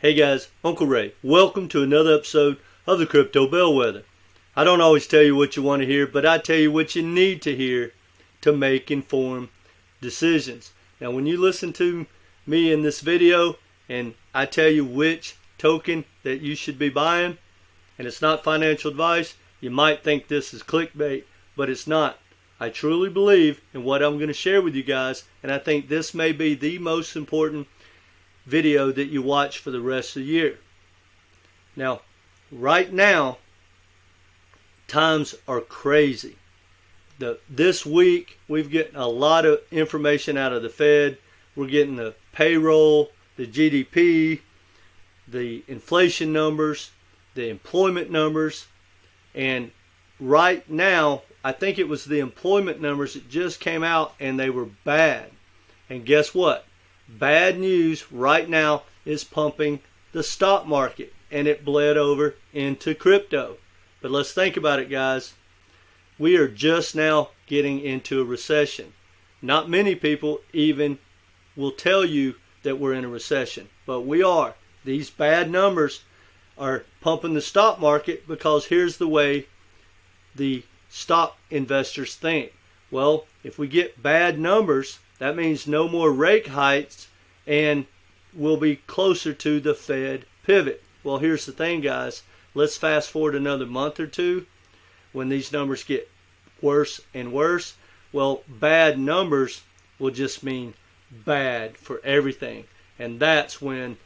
Hey guys, Uncle Ray. Welcome to another episode of the Crypto Bellwether. I don't always tell you what you want to hear, but I tell you what you need to hear to make informed decisions. Now when you listen to me in this video and I tell you which token that you should be buying, and it's not financial advice, you might think this is clickbait, but it's not. I truly believe in what I'm going to share with you guys, and I think this may be the most important video that you watch for the rest of the year. Now, right now, times are crazy. This week, we've gotten a lot of information out of the Fed. We're getting the payroll, the GDP, the inflation numbers, the employment numbers, and right now, I think it was the employment numbers that just came out and they were bad. And guess what? Bad news right now is pumping the stock market, and it bled over into crypto. But let's think about it, guys. We are just now getting into a recession. Not many people even will tell you that we're in a recession, but we are. These bad numbers are pumping the stock market because here's the way the stock investors think. Well, if we get bad numbers, that means no more rate hikes, and we'll be closer to the Fed pivot. Well, here's the thing, guys. Let's fast forward another month or two when these numbers get worse and worse. Well, bad numbers will just mean bad for everything. And that's when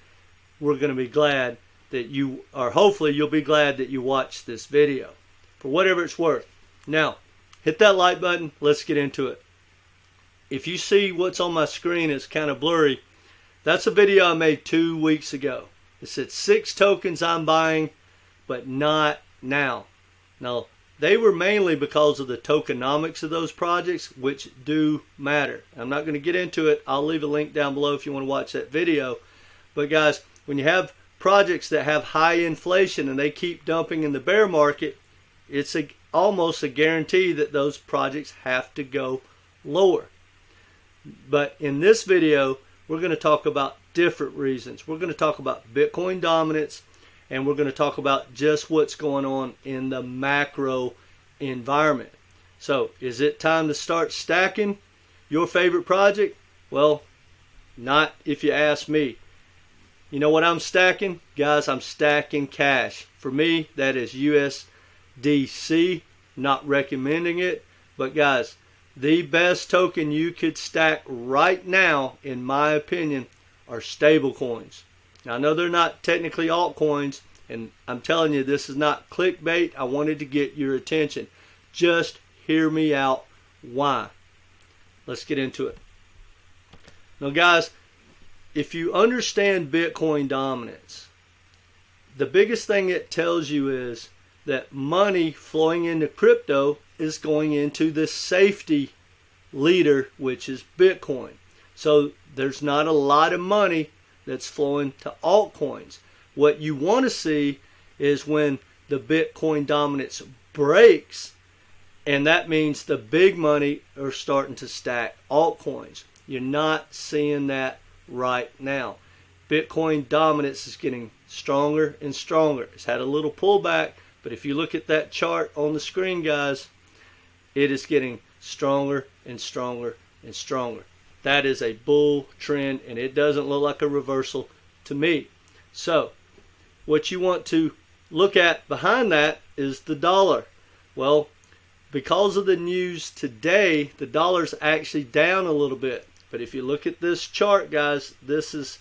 we're going to be glad that you, or hopefully you'll be glad that you watched this video for whatever it's worth. Now, hit that like button. Let's get into it. If you see what's on my screen, it's kind of blurry. That's a video I made 2 weeks ago. It said 6 tokens I'm buying, but not now. Now, they were mainly because of the tokenomics of those projects, which do matter. I'm not going to get into it. I'll leave a link down below if you want to watch that video. But guys, when you have projects that have high inflation and they keep dumping in the bear market, it's almost a guarantee that those projects have to go lower. But in this video, we're going to talk about different reasons. We're going to talk about Bitcoin dominance, and we're going to talk about just what's going on in the macro environment. So, is it time to start stacking your favorite project? Well, not if you ask me. You know what I'm stacking? Guys, I'm stacking cash. For me, that is USDC. Not recommending it, but guys, the best token you could stack right now, in my opinion, are stable coins. Now, I know they're not technically altcoins, and I'm telling you, this is not clickbait. I wanted to get your attention. Just hear me out. Why? Let's get into it. Now, guys, if you understand Bitcoin dominance, the biggest thing it tells you is that money flowing into crypto is going into the safety leader, which is Bitcoin. So there's not a lot of money that's flowing to altcoins. What you want to see is when the Bitcoin dominance breaks, and that means the big money are starting to stack altcoins. You're not seeing that right now. Bitcoin dominance is getting stronger and stronger. It's had a little pullback, but if you look at that chart on the screen, guys, it is getting stronger and stronger and stronger. That is a bull trend, and it doesn't look like a reversal to me. So, what you want to look at behind that is the dollar. Well, because of the news today, the dollar's actually down a little bit. But if you look at this chart, guys, this is,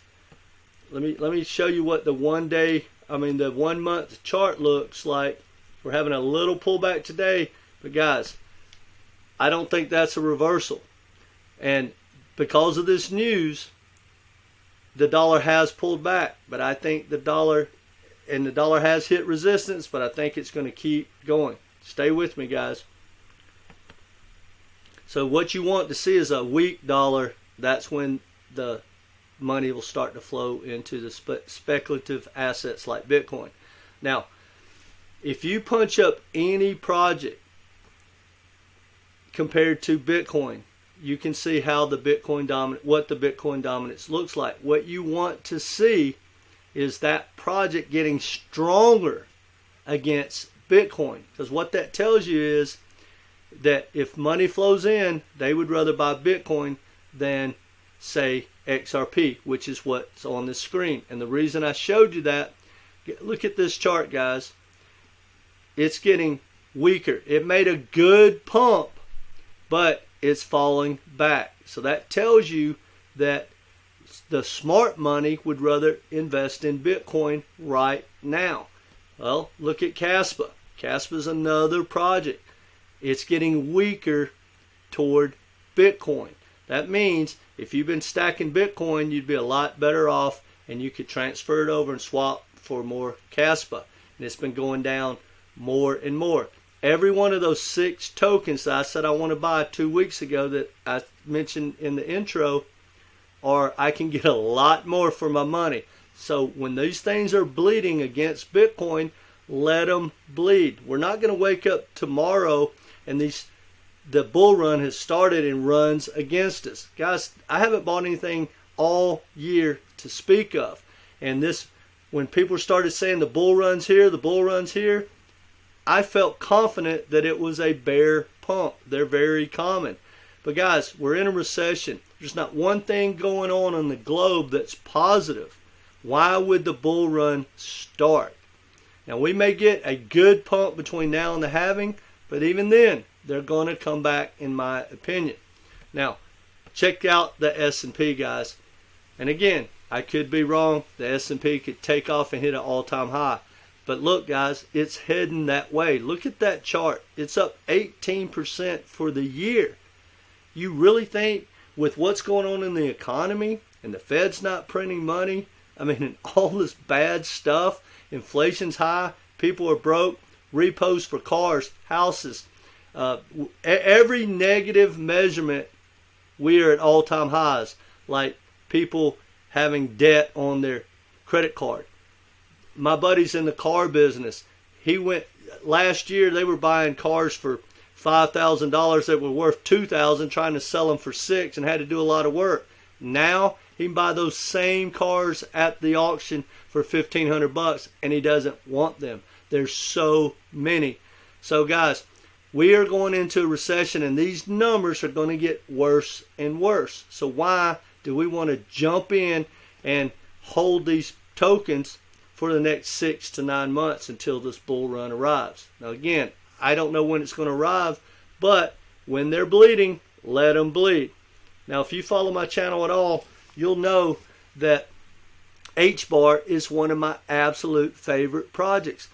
let me show you what the 1 month chart looks like. We're having a little pullback today, but guys, I don't think that's a reversal. And because of this news, the dollar has pulled back, but I think the dollar has hit resistance, but I think it's going to keep going. Stay with me, guys. So what you want to see is a weak dollar. That's when the money will start to flow into the speculative assets like Bitcoin. Now, if you punch up any project compared to Bitcoin, you can see how what the Bitcoin dominance looks like. What you want to see is that project getting stronger against Bitcoin. Because what that tells you is that if money flows in, they would rather buy Bitcoin than, say, XRP, which is what's on this screen. And the reason I showed you that, look at this chart, guys. It's getting weaker. It made a good pump, but it's falling back. So that tells you that the smart money would rather invest in Bitcoin right now. Well, look at KASPA. KASPA is another project. It's getting weaker toward Bitcoin. That means if you've been stacking Bitcoin, you'd be a lot better off, and you could transfer it over and swap for more KASPA. And it's been going down more and more. Every one of those 6 tokens that I said I want to buy 2 weeks ago that I mentioned in the intro, or I can get a lot more for my money. So when these things are bleeding against Bitcoin, let them bleed. We're not going to wake up tomorrow and the bull run has started and runs against us. Guys, I haven't bought anything all year to speak of. And this, when people started saying the bull run's here, the bull run's here, I felt confident that it was a bear pump. They're very common. But guys, we're in a recession. There's not one thing going on the globe that's positive. Why would the bull run start? Now, we may get a good pump between now and the halving, but even then, they're going to come back, in my opinion. Now, check out the S&P, guys. And again, I could be wrong. The S&P could take off and hit an all-time high. But look, guys, it's heading that way. Look at that chart. It's up 18% for the year. You really think with what's going on in the economy and the Fed's not printing money, I mean, and all this bad stuff, inflation's high, people are broke, repos for cars, houses, every negative measurement, we are at all-time highs, like people having debt on their credit card. My buddy's in the car business. He went, last year they were buying cars for $5,000 that were worth $2,000, trying to sell them for $6,000 and had to do a lot of work. Now he can buy those same cars at the auction for $1,500 and he doesn't want them. There's so many. So guys, we are going into a recession and these numbers are going to get worse and worse. So why do we want to jump in and hold these tokens for the next 6 to 9 months until this bull run arrives? Now again, I don't know when it's going to arrive, but when they're bleeding, let them bleed. Now if you follow my channel at all, you'll know that HBAR is one of my absolute favorite projects.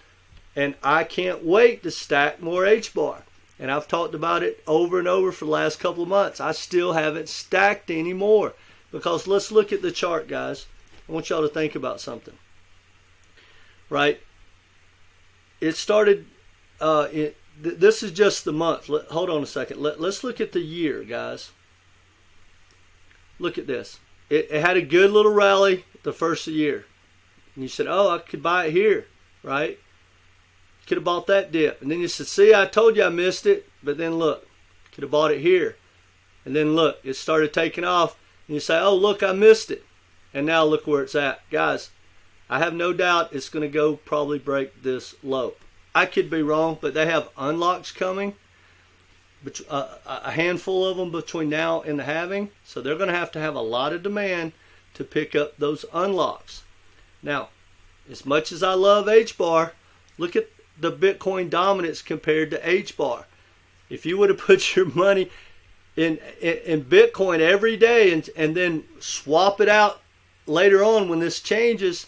And I can't wait to stack more HBAR. And I've talked about it over and over for the last couple of months. I still haven't stacked any more. Because let's look at the chart, guys. I want y'all to think about something. Right? It started, this is just the month. Hold on a second. Let's look at the year, guys. Look at this. It had a good little rally the first of the year. And you said, oh, I could buy it here, right? Could have bought that dip. And then you said, see, I told you I missed it. But then look, could have bought it here. And then look, it started taking off. And you say, oh, look, I missed it. And now look where it's at. Guys, I have no doubt it's going to go probably break this low. I could be wrong, but they have unlocks coming. A handful of them between now and the halving. So they're going to have a lot of demand to pick up those unlocks. Now, as much as I love HBAR, look at the Bitcoin dominance compared to HBAR. If you would have put your money in Bitcoin every day and then swap it out later on when this changes,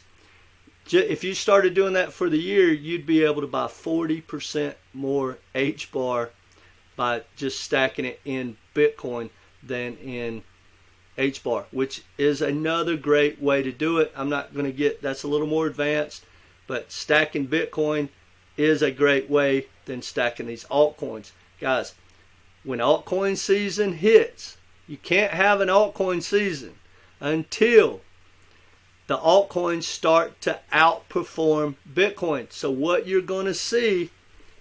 if you started doing that for the year, you'd be able to buy 40% more HBAR by just stacking it in Bitcoin than in HBAR, which is another great way to do it. I'm not going to get, that's a little more advanced, but stacking Bitcoin is a great way than stacking these altcoins. Guys, when altcoin season hits, you can't have an altcoin season until the altcoins start to outperform Bitcoin. So what you're going to see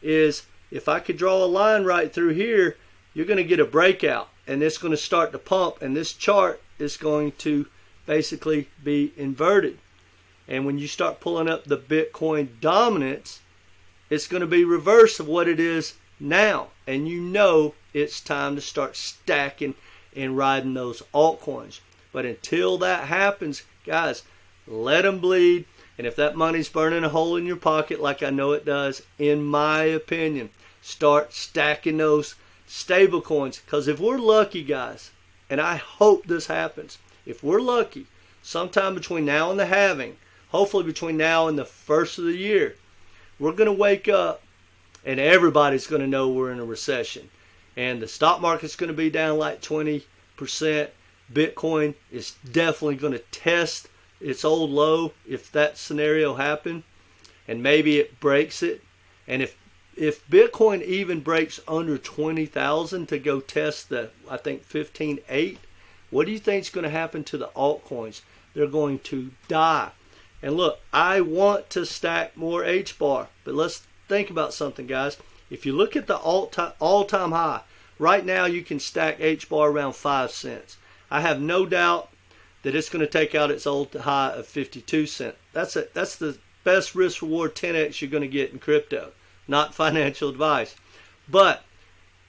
is, if I could draw a line right through here, you're going to get a breakout and it's going to start to pump, and this chart is going to basically be inverted. And when you start pulling up the Bitcoin dominance, it's going to be reverse of what it is now. And you know it's time to start stacking and riding those altcoins. But until that happens, guys, let them bleed. And if that money's burning a hole in your pocket, like I know it does, in my opinion, start stacking those stable coins. Because if we're lucky, guys, and I hope this happens, if we're lucky, sometime between now and the halving, hopefully between now and the first of the year, we're going to wake up and everybody's going to know we're in a recession. And the stock market's going to be down like 20%. Bitcoin is definitely going to test its old low if that scenario happened. And maybe it breaks it. And if Bitcoin even breaks under 20,000 to go test the, I think, 15.8, what do you think is going to happen to the altcoins? They're going to die. And look, I want to stack more HBAR, but let's think about something, guys. If you look at the all-time high, right now you can stack HBAR around 5 cents. I have no doubt that it's going to take out its old high of 52 cents. That's the best risk-reward 10x you're going to get in crypto, not financial advice. But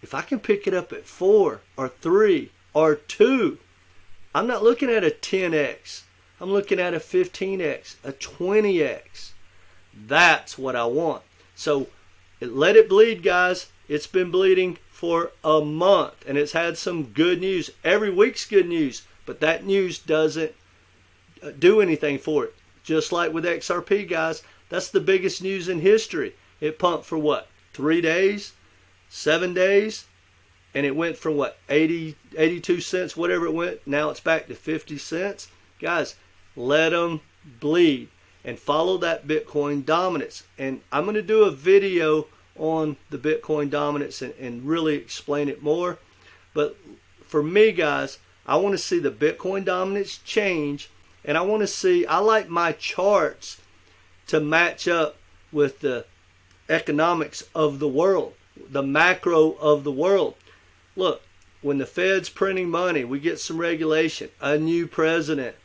if I can pick it up at 4 or 3 or 2, I'm not looking at a 10x. I'm looking at a 15x, a 20x. That's what I want. So let it bleed, guys. It's been bleeding for a month, and it's had some good news. Every week's good news, but that news doesn't do anything for it. Just like with XRP, guys, that's the biggest news in history. It pumped for what, 3 days, 7 days, and it went from what, 82 cents, whatever it went. Now it's back to 50 cents. Guys, let them bleed and follow that Bitcoin dominance. And I'm going to do a video on the Bitcoin dominance and really explain it more. But for me, guys, I want to see the Bitcoin dominance change, and I want to see, I like my charts to match up with the economics of the world, the macro of the world. Look, when the Fed's printing money, we get some regulation, a new president,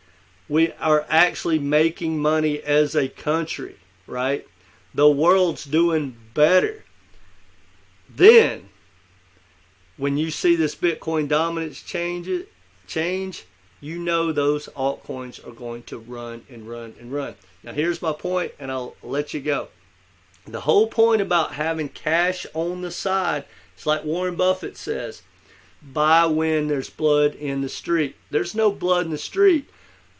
we are actually making money as a country, right? The world's doing better. Then, when you see this Bitcoin dominance change, you know those altcoins are going to run and run and run. Now here's my point, and I'll let you go. The whole point about having cash on the side, it's like Warren Buffett says, buy when there's blood in the street. There's no blood in the street,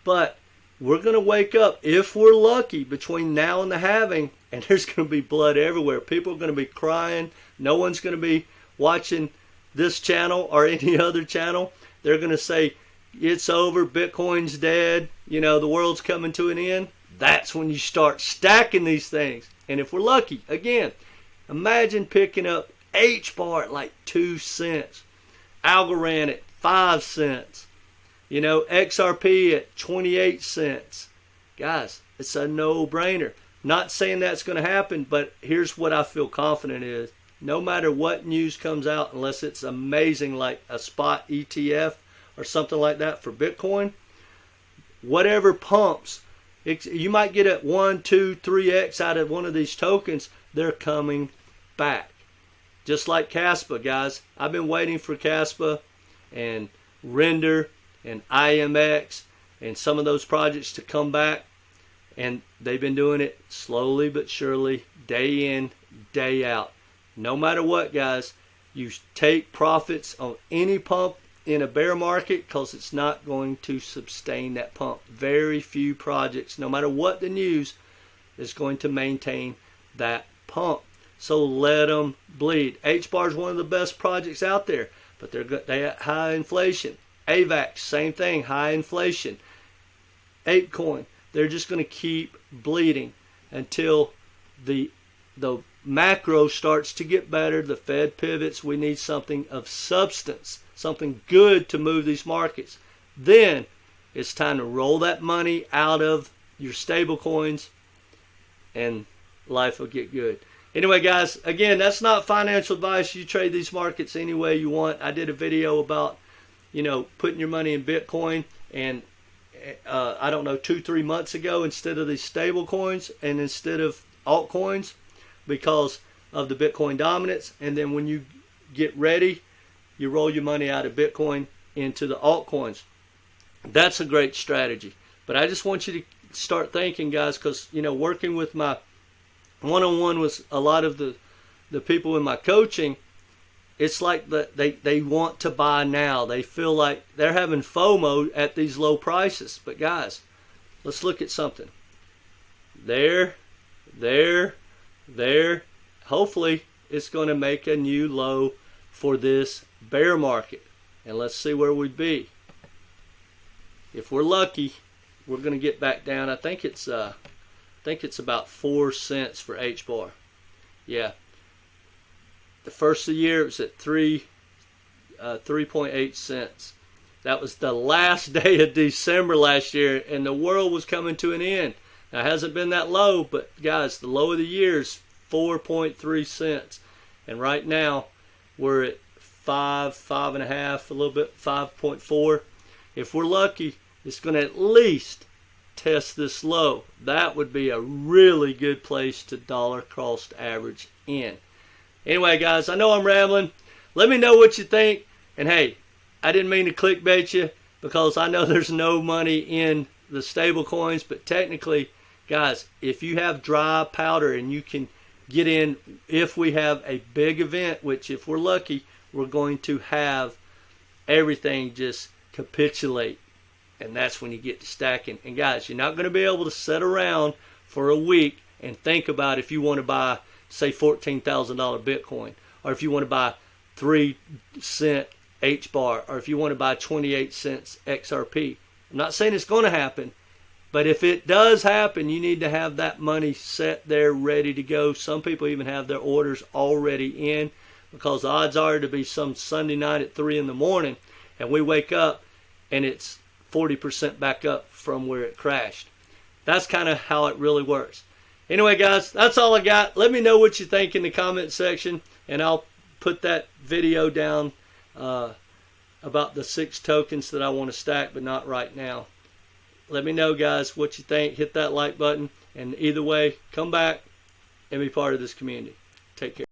but we're going to wake up, if we're lucky, between now and the halving, and there's going to be blood everywhere. People are going to be crying. No one's going to be watching this channel or any other channel. They're going to say, it's over, Bitcoin's dead, you know, the world's coming to an end. That's when you start stacking these things. And if we're lucky, again, imagine picking up HBAR at like 2 cents. Algorand at 5 cents. You know, XRP at 28 cents. Guys, it's a no-brainer. Not saying that's going to happen, but here's what I feel confident is. No matter what news comes out, unless it's amazing like a spot ETF or something like that for Bitcoin, whatever pumps, you might get at 1, 2, 3x out of one of these tokens, they're coming back. Just like KASPA, guys. I've been waiting for KASPA and Render and IMX and some of those projects to come back, and they've been doing it slowly but surely, day in, day out. No matter what, guys, you take profits on any pump in a bear market because it's not going to sustain that pump. Very few projects, no matter what the news, is going to maintain that pump. So let them bleed. HBAR is one of the best projects out there, but they have high inflation. AVAX, same thing, high inflation. ApeCoin, they're just going to keep bleeding until the macro starts to get better. The Fed pivots. We need something of substance, something good to move these markets. Then it's time to roll that money out of your stable coins, and life will get good. Anyway, guys, again, that's not financial advice. You trade these markets any way you want. I did a video about, you know, putting your money in Bitcoin and I don't know, 2-3 months ago instead of these stable coins and instead of altcoins because of the Bitcoin dominance. And then when you get ready, you roll your money out of Bitcoin into the altcoins. That's a great strategy. But I just want you to start thinking, guys, because, you know, working with my one-on-one with a lot of the people in my coaching, it's like they want to buy now. They feel like they're having FOMO at these low prices. But guys, let's look at something. There. Hopefully it's going to make a new low for this bear market. And let's see where we'd be. If we're lucky, we're going to get back down. I think it's about 4 cents for HBAR. Yeah. The first of the year it was at 3.8 cents. That was the last day of December last year, and the world was coming to an end. Now, it hasn't been that low, but guys, the low of the year is 4.3 cents. And right now, we're at 5.5, a little bit, 5.4. If we're lucky, it's going to at least test this low. That would be a really good place to dollar cost average in. Anyway, guys, I know I'm rambling. Let me know what you think. And hey, I didn't mean to clickbait you because I know there's no money in the stable coins, but technically, guys, if you have dry powder and you can get in, if we have a big event, which if we're lucky, we're going to have everything just capitulate. And that's when you get to stacking. And guys, you're not going to be able to sit around for a week and think about if you want to buy, say, $14,000 Bitcoin, or if you want to buy 3 cent HBAR, or if you want to buy 28 cents XRP. I'm not saying it's going to happen, but if it does happen, you need to have that money set there ready to go. Some people even have their orders already in, because the odds are to be some Sunday night at 3 in the morning and we wake up and it's 40% back up from where it crashed. That's kind of how it really works. Anyway, guys, that's all I got. Let me know what you think in the comment section, and I'll put that video down about the 6 tokens that I want to stack, but not right now. Let me know, guys, what you think. Hit that like button, and either way, come back and be part of this community. Take care.